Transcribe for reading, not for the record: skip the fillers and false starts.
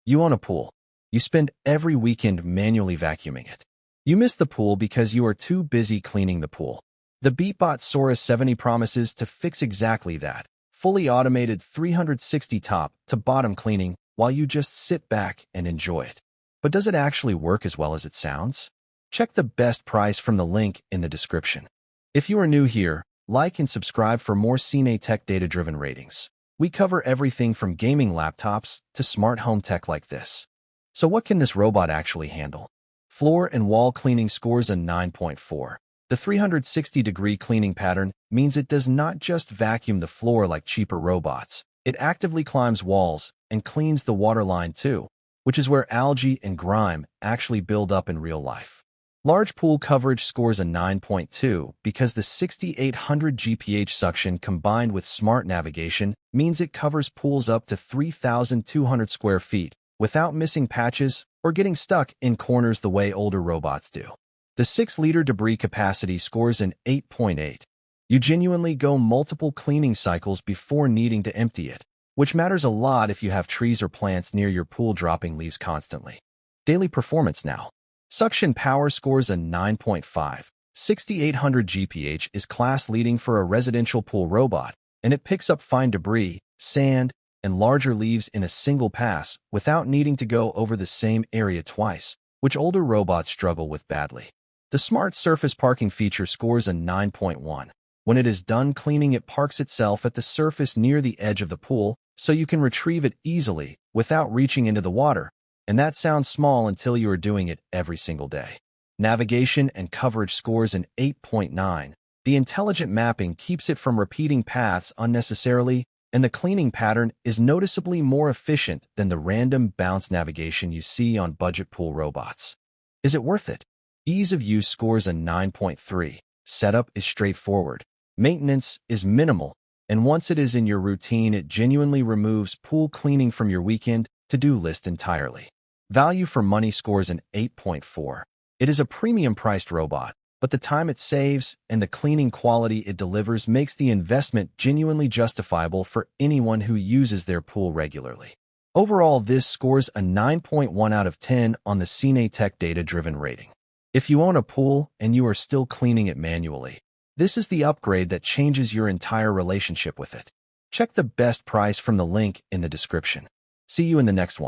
You own a pool. You spend every weekend manually vacuuming it. You miss the pool because you are too busy cleaning the pool. The Beatbot Sora 70 promises to fix exactly that. Fully automated 360 top-to-bottom cleaning while you just sit back and enjoy it. But does it actually work as well as it sounds? Check the best price from the link in the description. If you are new here, like and subscribe for more CineTech Data-Driven Ratings. We cover everything from gaming laptops to smart home tech like this. So what can this robot actually handle? Floor and wall cleaning scores a 9.4. The 360-degree cleaning pattern means it does not just vacuum the floor like cheaper robots. It actively climbs walls and cleans the waterline too, which is where algae and grime actually build up in real life. Large pool coverage scores a 9.2 because the 6800 GPH suction combined with smart navigation means it covers pools up to 3,200 square feet without missing patches or getting stuck in corners the way older robots do. The 6-liter debris capacity scores an 8.8. You genuinely go multiple cleaning cycles before needing to empty it, which matters a lot if you have trees or plants near your pool dropping leaves constantly. Daily performance now. Suction power scores a 9.5. 6800 GPH is class-leading for a residential pool robot, and it picks up fine debris, sand, and larger leaves in a single pass without needing to go over the same area twice, which older robots struggle with badly. The smart surface parking feature scores a 9.1. When it is done cleaning, it parks itself at the surface near the edge of the pool, so you can retrieve it easily without reaching into the water. And that sounds small until you are doing it every single day. Navigation and coverage scores an 8.9. The intelligent mapping keeps it from repeating paths unnecessarily, and the cleaning pattern is noticeably more efficient than the random bounce navigation you see on budget pool robots. Is it worth it? Ease of use scores a 9.3. Setup is straightforward. Maintenance is minimal, and once it is in your routine, it genuinely removes pool cleaning from your weekend to-do list entirely. Value for money scores an 8.4. It is a premium-priced robot, but the time it saves and the cleaning quality it delivers makes the investment genuinely justifiable for anyone who uses their pool regularly. Overall, this scores a 9.1 out of 10 on the CineTech Data-Driven Rating. If you own a pool and you are still cleaning it manually, this is the upgrade that changes your entire relationship with it. Check the best price from the link in the description. See you in the next one.